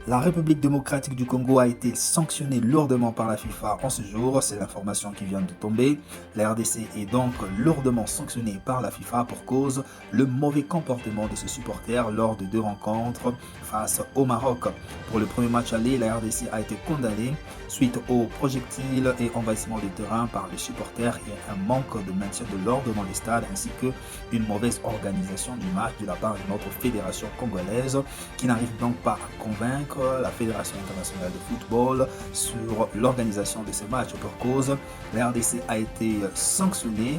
La République démocratique du Congo a été sanctionnée lourdement par la FIFA en ce jour, c'est l'information qui vient de tomber. La RDC est donc lourdement sanctionnée par la FIFA pour cause le mauvais comportement de ses supporters lors de deux rencontres face au Maroc. Pour le premier match aller, la RDC a été condamnée suite aux projectiles et envahissement du terrain par les supporters et un manque de maintien de l'ordre dans les stades ainsi qu'une mauvaise organisation du match de la part de notre fédération congolaise qui n'arrive donc pas à convaincre la Fédération internationale de football sur l'organisation de ces matchs pour cause. La RDC a été sanctionnée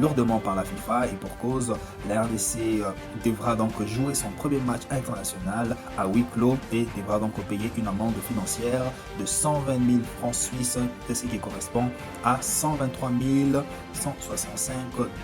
lourdement par la FIFA et pour cause, la RDC devra donc jouer son premier match international à huis clos et devra donc payer une amende financière de 120 000 francs suisses, ce qui correspond à 123 165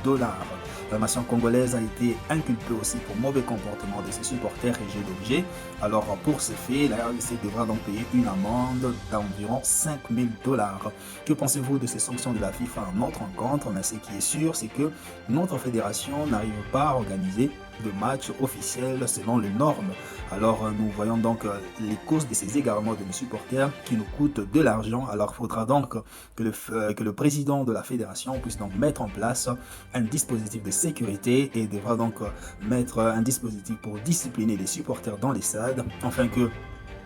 dollars. La nation congolaise a été inculpée aussi pour mauvais comportement de ses supporters et jeux d'objets. Alors pour ce fait, la RDC devra donc payer une amende d'environ 5 000 dollars. Que pensez-vous de ces sanctions de la FIFA à notre rencontre? Mais ce qui est sûr, c'est que notre fédération n'arrive pas à organiser de match officiel selon les normes. Alors nous voyons donc les causes de ces égarements de nos supporters qui nous coûtent de l'argent. Alors il faudra donc que le président de la fédération puisse donc mettre en place un dispositif de sécurité et devra donc mettre un dispositif pour discipliner les supporters dans les stades afin que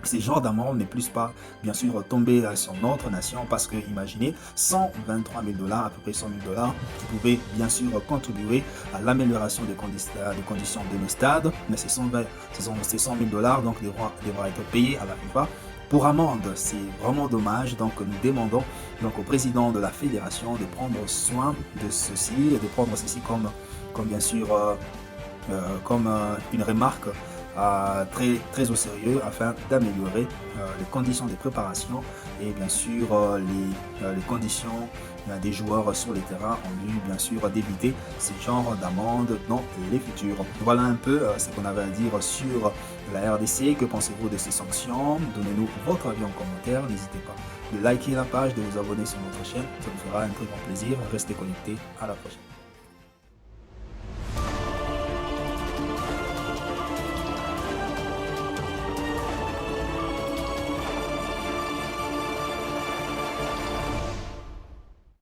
ces genres d'amende ne puissent pas, bien sûr, tomber sur notre nation parce que, imaginez, 123 000 dollars, à peu près 100 000 dollars, qui pouvaient, bien sûr, contribuer à l'amélioration des conditions de nos stades. Mais ces 100 000 dollars donc, devront être payés à la FIFA pour amende. C'est vraiment dommage. Donc, nous demandons donc, au président de la fédération de prendre soin de ceci et de prendre ceci comme bien sûr, comme une remarque très au sérieux afin d'améliorer les conditions de préparation et bien sûr les conditions des joueurs sur les terrains en vue bien sûr d'éviter ce genre d'amende dans les futurs. Voilà un peu ce qu'on avait à dire sur la RDC. Que pensez-vous de ces sanctions? Donnez-nous votre avis en commentaire. N'hésitez pas de liker la page, de vous abonner sur notre chaîne. Ça nous fera un très grand plaisir. Restez connectés. À la prochaine.